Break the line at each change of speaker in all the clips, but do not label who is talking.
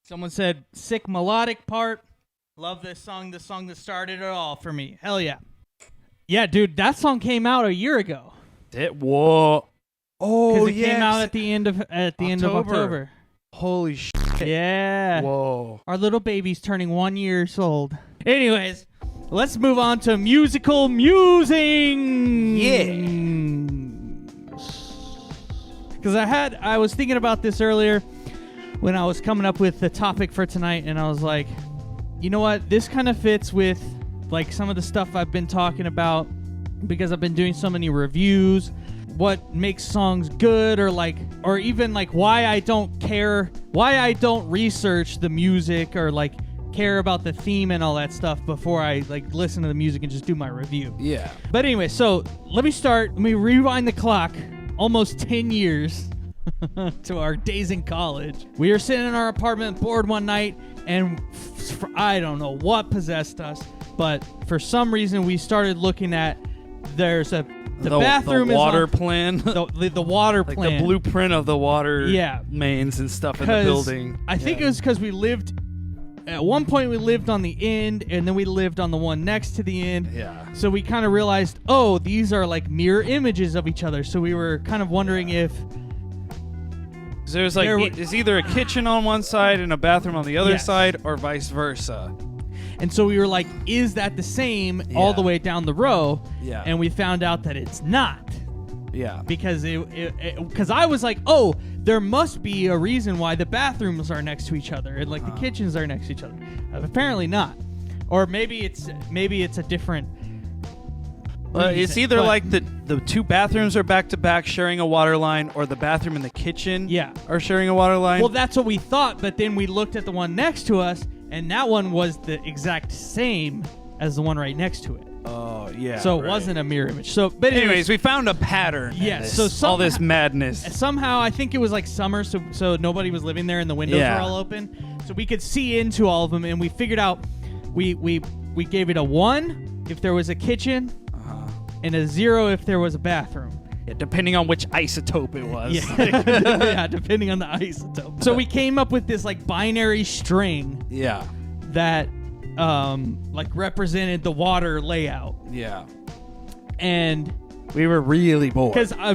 Someone said sick melodic part. Love this song. The song that started it all for me. Hell yeah. Yeah, dude, that song came out a year ago.
Whoa. Oh,
Because it came out at the end of October.
Holy shit.
Yeah.
Whoa.
Our little baby's turning 1 year old. Anyways, let's move on to musical musing.
Yeah.
Because I was thinking about this earlier when I was coming up with the topic for tonight, and I was like, you know what? This kind of fits with like some of the stuff I've been talking about because I've been doing so many reviews. What makes songs good, or even like why I don't research the music or like care about the theme and all that stuff before I like listen to the music and just do my review.
Yeah.
But anyway, so let me rewind the clock almost 10 years to our days in college. We were sitting in our apartment bored one night, and I don't know what possessed us, but for some reason we started looking at the bathroom,
the water
is on,
plan,
the water
like
plan,
the blueprint of the water mains and stuff in the building.
I think it was because at one point we lived on the end, and then we lived on the one next to the end.
Yeah.
So we kind of realized, oh, these are like mirror images of each other. So we were kind of wondering if
there's there's either a kitchen on one side and a bathroom on the other side, or vice versa.
And so we were like, is that the same all the way down the row?
Yeah.
And we found out that it's not.
Yeah.
Because because I was like, oh, there must be a reason why the bathrooms are next to each other and like the kitchens are next to each other. Apparently not. Or maybe it's a different reason.
It's either like the two bathrooms are back to back sharing a water line, or the bathroom and the kitchen are sharing a water line.
Well, that's what we thought, but then we looked at the one next to us, and that one was the exact same as the one right next to it.
Oh, yeah.
So it wasn't a mirror image. So, but
anyways, we found a pattern.
Yes.
So all this madness.
Somehow, I think it was like summer, so nobody was living there, and the windows were all open, so we could see into all of them, and we figured out we gave it a 1 if there was a kitchen, and a 0 if there was a bathroom.
Yeah, depending on which isotope it was.
Yeah, depending on the isotope. So we came up with this like binary string.
Yeah.
That like represented the water layout.
Yeah.
And
we were really bored.
Because I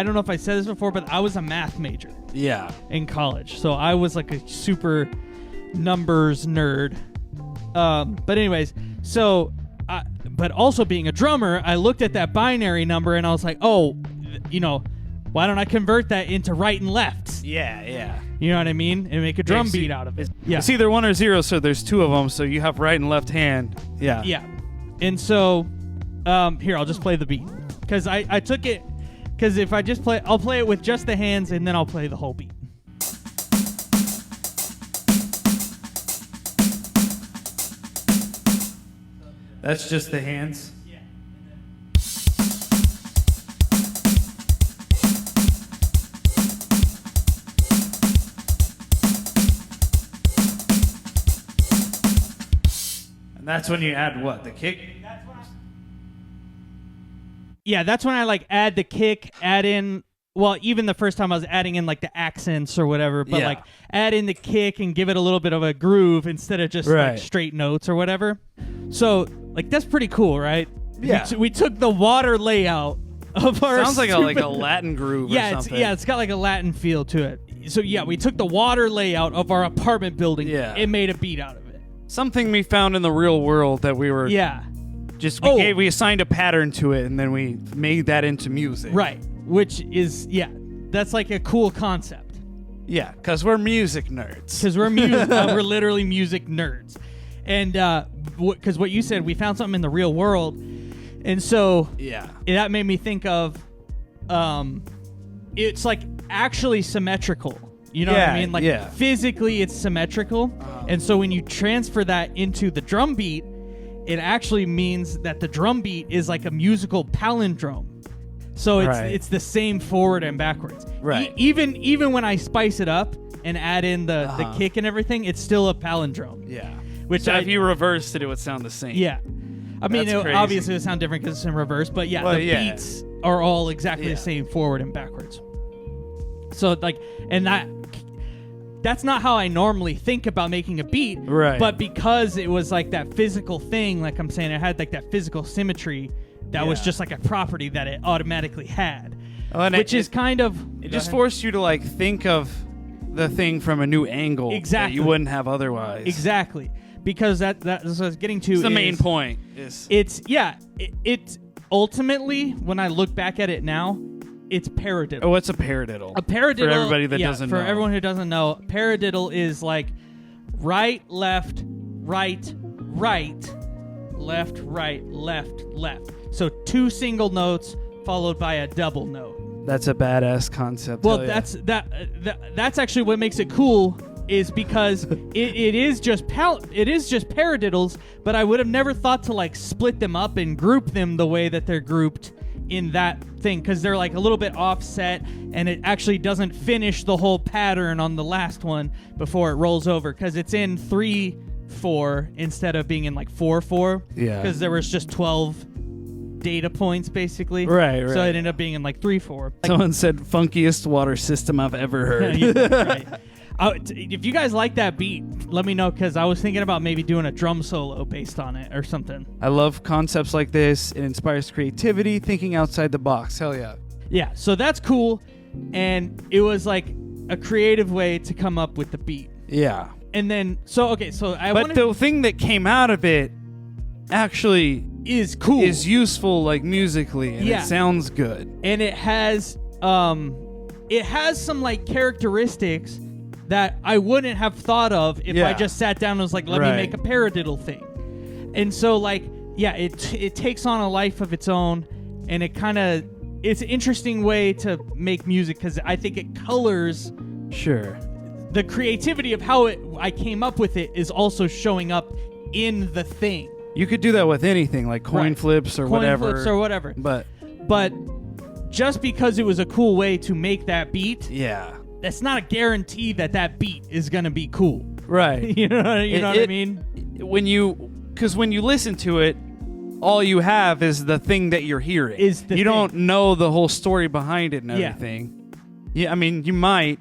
don't know if I said this before, but I was a math major.
Yeah.
In college. So I was like a super numbers nerd. But anyways, so but also being a drummer, I looked at that binary number and I was like, oh, why don't I convert that into right and left?
Yeah.
You know what I mean? And make a drum beat out of it.
It's either 1 or 0, so there's 2 of them, so you have right and left hand. Yeah.
Yeah. And so, here, I'll just play the beat. Because I took it, because if I just play, I'll play it with just the hands, and then I'll play the whole beat.
That's just the hands?
Yeah.
And that's when you add what? The kick?
Yeah, that's when I like add the kick, add in, well, even the first time I was adding in like the accents or whatever, but like add in the kick and give it a little bit of a groove instead of just like straight notes or whatever. So like that's pretty cool, right?
Yeah.
We took the water layout of our
sounds like a Latin groove or something.
It's got like a Latin feel to it. So yeah, we took the water layout of our apartment building and made a beat out of it.
Something we found in the real world that we were we assigned a pattern to it, and then we made that into music.
Right. Which is that's like a cool concept.
Yeah, because we're music nerds.
Because we're we're literally music nerds. And because what you said, we found something in the real world, and so that made me think of it's like actually symmetrical. You know what I mean? Like physically it's symmetrical. And so when you transfer that into the drum beat, it actually means that the drum beat is like a musical palindrome. So it's the same forward and backwards.
Right.
Even when I spice it up and add in the kick and everything, it's still a palindrome.
Yeah.
Which
if you reversed it, it would sound the same.
Yeah. I mean, obviously it would sound different because it's in reverse, but the beats are all exactly the same forward and backwards. So like, and that that's not how I normally think about making a beat.
Right.
But because it was like that physical thing, like I'm saying, it had like that physical symmetry that was just like a property that it automatically had. Which is kind of...
It just forced you to like think of the thing from a new angle that you wouldn't have otherwise.
Exactly. Because that's what I was getting to.
It's the main point.
It's ultimately, when I look back at it now, it's paradiddle.
Oh, what's a paradiddle?
A paradiddle,
for everybody that doesn't know.
For everyone who doesn't know, paradiddle is like right, left, right, right, left, right, left, left. So 2 single notes followed by a double note.
That's a badass concept.
Well, that's actually what makes it cool, is because it is just paradiddles, but I would have never thought to like split them up and group them the way that they're grouped in that thing, because they're like a little bit offset, and it actually doesn't finish the whole pattern on the last one before it rolls over, because it's in 3/4 instead of being in like 4/4.
Yeah.
Because there was just 12 data points basically.
Right.
So it ended up being in like 3/4.
Someone said funkiest water system I've ever heard.
Right. If you guys like that beat, let me know, because I was thinking about maybe doing a drum solo based on it or something.
I love concepts like this. It inspires creativity, thinking outside the box. Hell yeah.
Yeah, so that's cool. And it was like a creative way to come up with the beat.
Yeah.
And then,
But the thing that came out of it actually
is cool.
Is useful, like musically, and it sounds good.
And it has some like characteristics that I wouldn't have thought of if I just sat down and was like, let me make a paradiddle thing. And so like, it takes on a life of its own, and it's an interesting way to make music, because I think it colors the creativity of how I came up with it is also showing up in the thing.
You could do that with anything, like coin flips or whatever.
But just because it was a cool way to make that beat, that's not a guarantee that beat is gonna be cool.
Right.
you know what I mean?
Because when you listen to it, all you have is the thing that you're hearing. You don't know the whole story behind it and everything. Yeah, I mean, you might,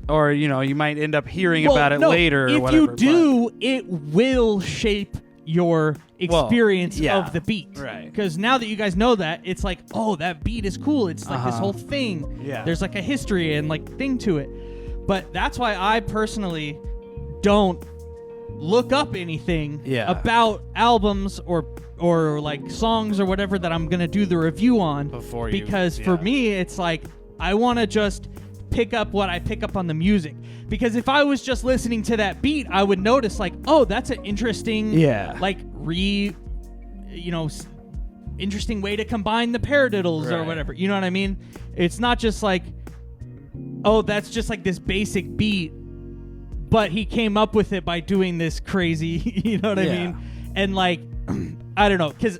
or you might end up hearing about it later. Or whatever.
If you do, it will shape your experience of the beat.
Right.
Because now that you guys know that, it's like, oh, that beat is cool. It's like this whole thing.
Yeah.
There's like a history and like thing to it. But that's why I personally don't look up anything about albums or like songs or whatever that I'm going to do the review on. Because for me, it's like, I want to just pick up what I pick up on the music. Because if I was just listening to that beat, I would notice like, oh, that's an interesting, interesting way to combine the paradiddles or whatever. You know what I mean? It's not just like, oh, that's just like this basic beat, but he came up with it by doing this crazy, you know what I mean? And like, I don't know, because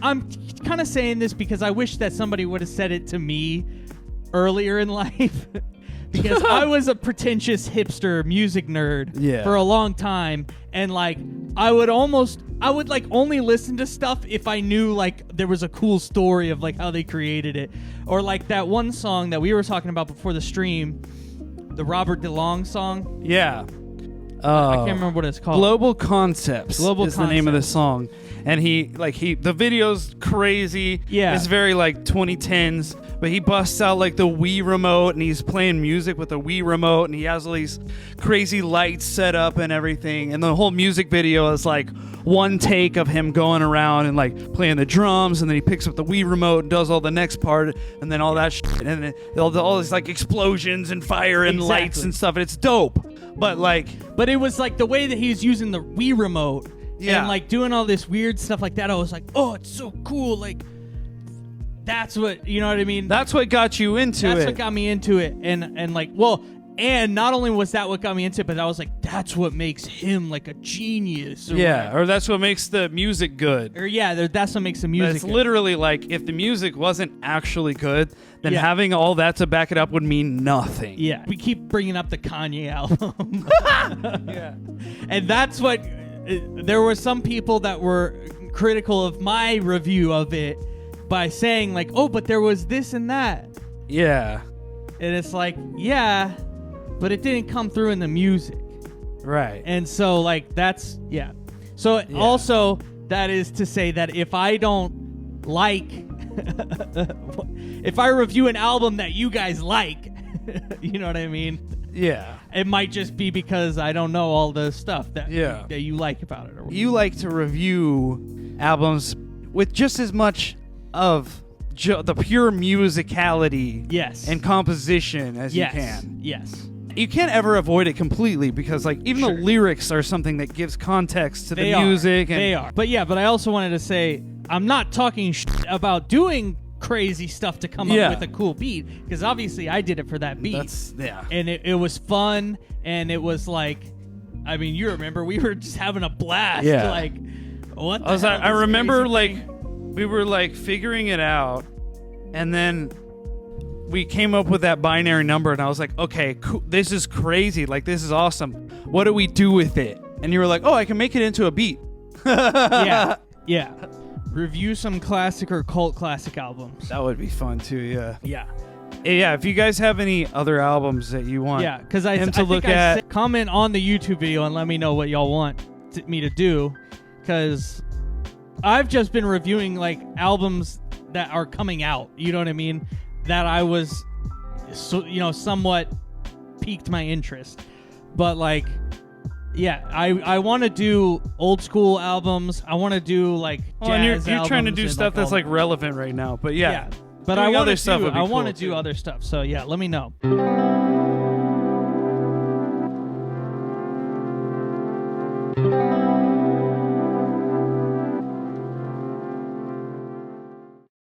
I'm kind of saying this because I wish that somebody would have said it to me earlier in life. Because I was a pretentious hipster music nerd for a long time, and like I would like only listen to stuff if I knew like there was a cool story of like how they created it, or like that one song that we were talking about before the stream, the Robert DeLong song.
Yeah.
I can't remember what it's called.
Global Concepts is the name of the song. And the video's crazy. Yeah. It's very like 2010s, but he busts out like the Wii remote and he's playing music with the Wii remote, and he has all these crazy lights set up and everything. And the whole music video is like one take of him going around and like playing the drums, and then he picks up the Wii remote and does all the next part, and then all that shit, and then all these like explosions and fire and lights and stuff. And it's dope. But
it was like the way that he was using the Wii remote and like doing all this weird stuff like that. I was like, oh, it's so cool. Like, that's what, you know what I mean?
That's what got you into it.
That's what got me into it. And like, well, and not only was that what got me into it, but I was like, that's what makes him like a genius.
Or that's what makes the music good.
Or that's what makes the music
It's literally like, if the music wasn't actually good, then having all that to back it up would mean nothing.
Yeah. We keep bringing up the Kanye album. And that's what, there were some people that were critical of my review of it by saying like, oh, but there was this and that.
Yeah.
And it's like, but it didn't come through in the music.
Right.
And so, like, that's, yeah. So, also, that is to say that if I don't like, if I review an album that you guys like, you know what I mean?
Yeah.
It might just be because I don't know all the stuff that you like about it. Or
you like to review albums with just as much of the pure musicality and composition as you can.
Yes.
You can't ever avoid it completely because, like, even the lyrics are something that gives context to the music.
They are. But I also wanted to say, I'm not talking about doing crazy stuff to come up with a cool beat, because obviously I did it for that beat. And it was fun, and it was like, I mean, you remember, we were just having a blast. Like, what the hell?
I remember, like, we were, like, figuring it out, and then we came up with that binary number, and I was like, okay, cool, this is crazy. Like, this is awesome. What do we do with it? And you were like, oh, I can make it into a beat.
Yeah. Review some classic or cult classic albums.
That would be fun, too, yeah.
Yeah.
Yeah, if you guys have any other albums that you want
because I
look at.
Comment on the YouTube video and let me know what y'all want me to do, because I've just been reviewing, like, albums that are coming out, you know what I mean, that I was, somewhat piqued my interest. But, like, I want to do old school albums. I want to do, like, jazz
you're trying to do
albums
stuff that's, like, relevant right now. But
but I want
to
do other stuff. So let me know.